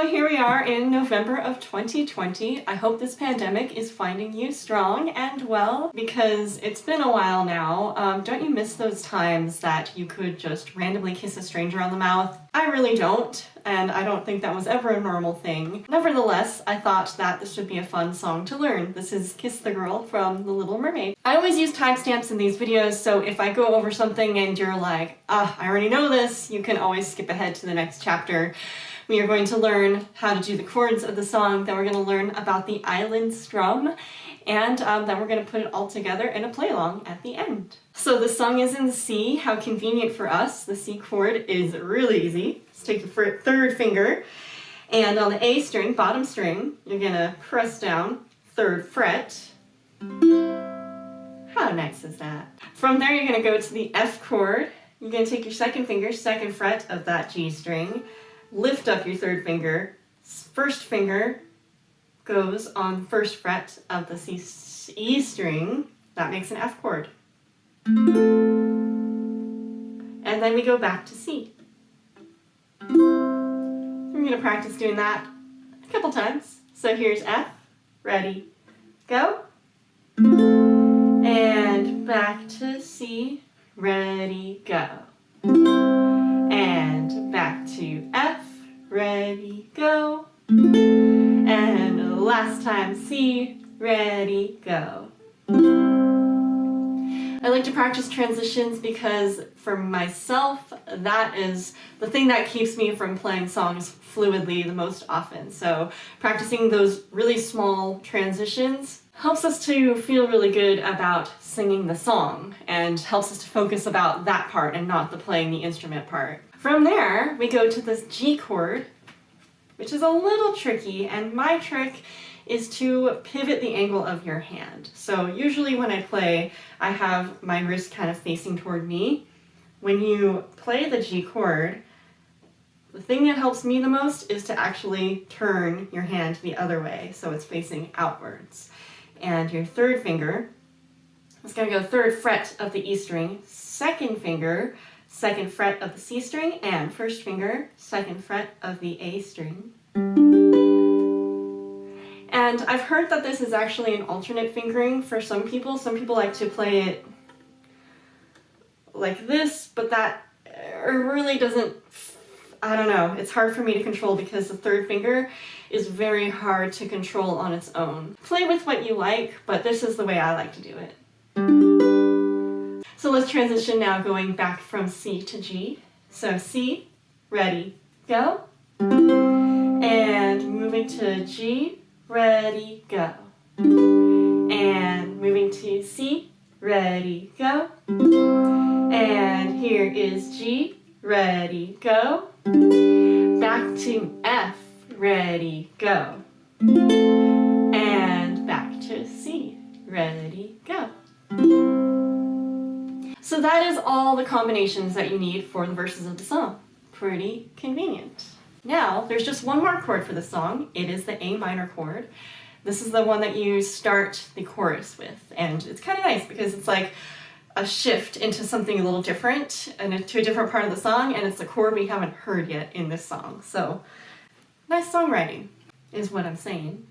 So here we are in November of 2020. I hope this pandemic is finding you strong and well, because it's been a while now. Don't you miss those times that you could just randomly kiss a stranger on the mouth? I really don't, and I don't think that was ever a normal thing. Nevertheless, I thought that this would be a fun song to learn. This is Kiss the Girl from The Little Mermaid. I always use timestamps in these videos, so if I go over something and you're like, I already know this, you can always skip ahead to the next chapter. We are going to learn how to do the chords of the song, then we're going to learn about the island strum, and then we're going to put it all together in a play-along at the end. So the song is in C. How convenient for us. The C chord is really easy. Let's take the third finger, and on the A string, bottom string, you're going to press down, 3rd fret. How nice is that? From there, you're going to go to the F chord. You're going to take your 2nd finger, 2nd fret of that G string, lift up your 3rd finger, 1st finger goes on 1st fret of the E string, that makes an F chord. And then we go back to C. I'm going to practice doing that a couple times. So here's F, ready, go. And back to C, ready, go. And back to F, ready, go. And last time C, ready, go. I like to practice transitions because for myself, that is the thing that keeps me from playing songs fluidly the most often. So practicing those really small transitions helps us to feel really good about singing the song and helps us to focus about that part and not the playing the instrument part. From there, we go to this G chord, which is a little tricky, and my trick is to pivot the angle of your hand. So usually when I play, I have my wrist kind of facing toward me. When you play the G chord, the thing that helps me the most is to actually turn your hand the other way, so it's facing outwards. And your 3rd finger is going to go 3rd fret of the E string, 2nd finger, 2nd fret of the C string, and 1st finger, 2nd fret of the A string. And I've heard that this is actually an alternate fingering for some people. Some people like to play it like this, but that really doesn't, I don't know, it's hard for me to control because the 3rd finger is very hard to control on its own. Play with what you like, but this is the way I like to do it. So let's transition now, going back from C to G. So C, ready, go. And moving to G, ready, go. And moving to C, ready, go. And here is G, ready, go. Back to F, ready, go. And back to C, ready, go. So that is all the combinations that you need for the verses of the song. Pretty convenient. Now, there's just one more chord for the song. It is the A minor chord. This is the one that you start the chorus with, and it's kind of nice because it's like a shift into something a little different and into a different part of the song, and it's a chord we haven't heard yet in this song. So, nice songwriting is what I'm saying.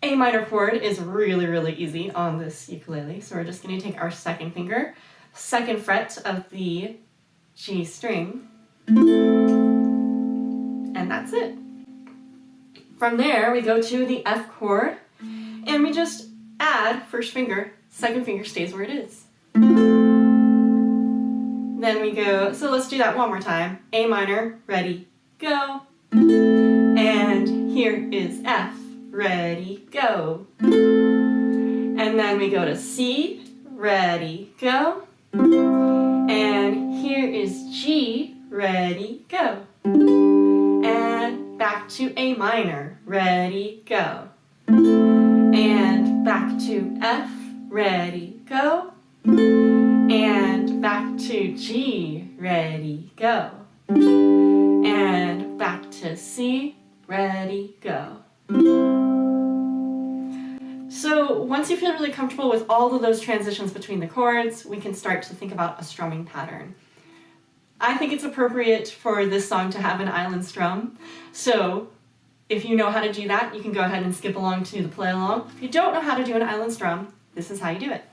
A minor chord is really, really easy on this ukulele, so we're just going to take our 2nd finger, 2nd fret of the G string, and that's it. From there, we go to the F chord, and we just add 1st finger, 2nd finger stays where it is. Then we go, so let's do that one more time. A minor, ready, go. And here is F, ready, go. And then we go to C, ready, go. And here is G, ready, go. And back to A minor, ready, go. And back to F, ready, go. And back to G, ready, go. And back to C, ready, go. So once you feel really comfortable with all of those transitions between the chords, we can start to think about a strumming pattern. I think it's appropriate for this song to have an island strum. So If you know how to do that, you can go ahead and skip along to the play along. If you don't know how to do an island strum, this is how you do it.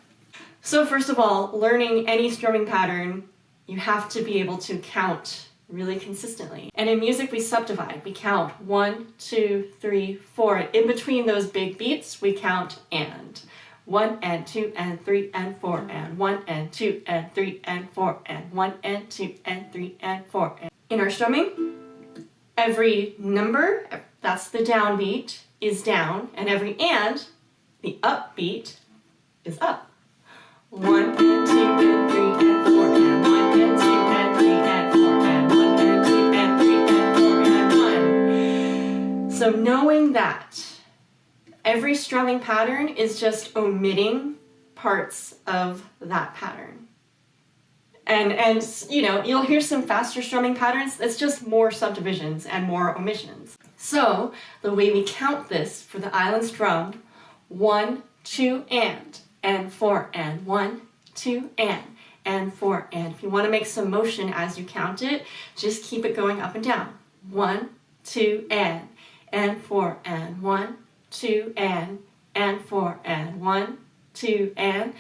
So first of all, learning any strumming pattern, you have to be able to count really consistently. And in music, we subdivide. We count 1, 2, 3, 4. In between those big beats, we count and. 1 and 2 and 3 and 4 and 1 and 2 and 3 and 4 and 1 and 2 and 3 and 4. In our strumming, every number, that's the downbeat, is down, and every and, the upbeat, is up. 1 and 2 and 3 and 4 and 1 and 2 and 3 and 4 and 1 and 2 and 3 and 4 and 1. So knowing that every strumming pattern is just omitting parts of that pattern. And you know, you'll hear some faster strumming patterns, it's just more subdivisions and more omissions. So the way we count this for the island strum, 1, 2, and 4 and 1, 2 and 4 and. If you want to make some motion as you count it, just keep it going up and down. 1, 2 and 4 and 1, 2 and 4 and 1, 2 and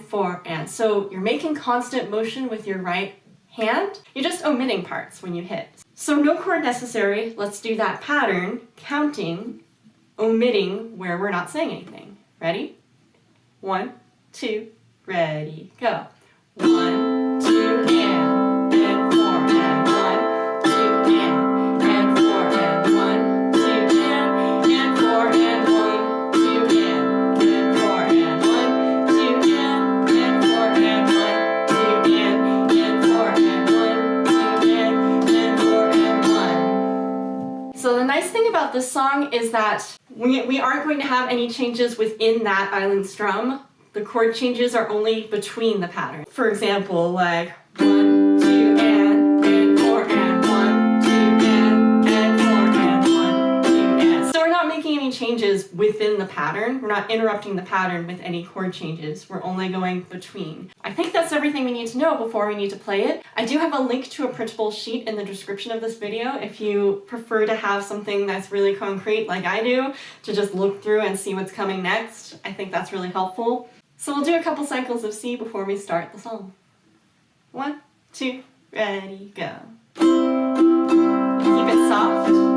4 and. So you're making constant motion with your right hand. You're just omitting parts when you hit. So no chord necessary. Let's do that pattern, counting, omitting where we're not saying anything. Ready? 1, 2, ready, go. 1, 2, and 4 and 1, 2 and 4 and 1, 2 and 4 and 1, 2 and 4 and 1, 2 and 4 and 1, 2 and 4 and 1, 2 and 4 and 1. So the nice thing about this song is that we aren't going to have any changes within that island strum. The chord changes are only between the pattern. For example, like 1, 2, and 4 and 1, 2 and 4 and 1, 2 and. So we're not making any changes within the pattern. We're not interrupting the pattern with any chord changes. We're only going between. I think that's everything we need to know before we need to play it. I do have a link to a printable sheet in the description of this video if you prefer to have something that's really concrete like I do, to just look through and see what's coming next. I think that's really helpful. So we'll do a couple cycles of C before we start the song. 1, 2, ready, go. Keep it soft.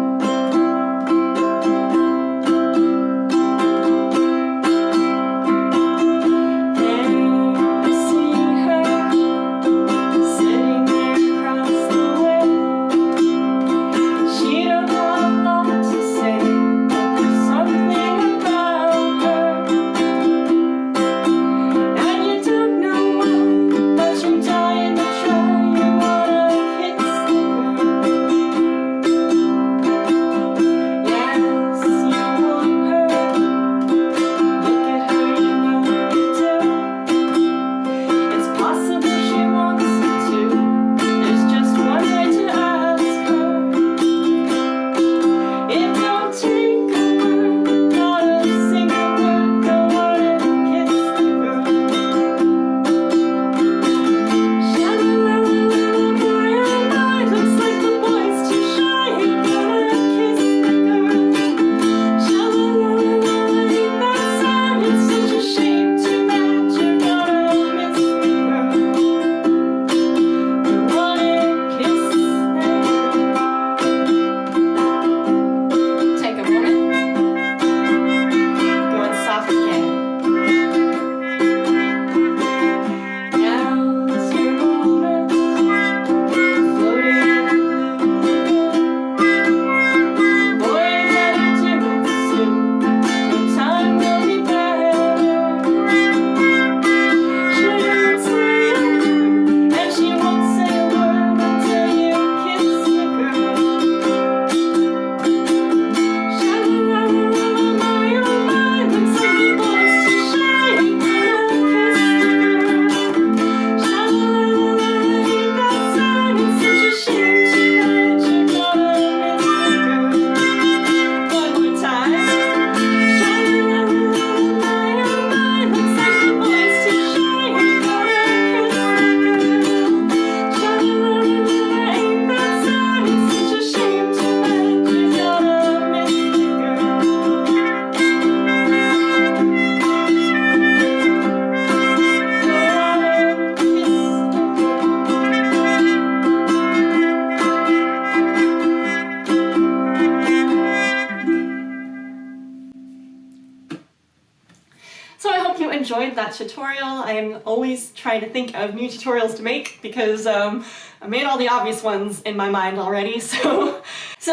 enjoyed that tutorial. I am always trying to think of new tutorials to make because I made all the obvious ones in my mind already. So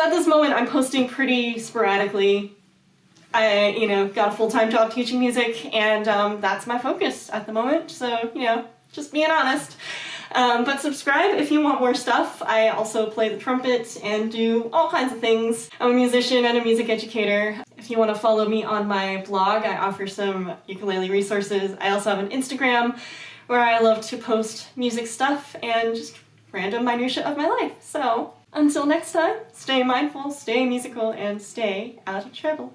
at this moment I'm posting pretty sporadically. I, got a full-time job teaching music, and that's my focus at the moment. So, just being honest. But subscribe if you want more stuff. I also play the trumpet and do all kinds of things. I'm a musician and a music educator. If you want to follow me on my blog, I offer some ukulele resources. I also have an Instagram where I love to post music stuff and just random minutia of my life. So until next time, stay mindful, stay musical, and stay out of trouble.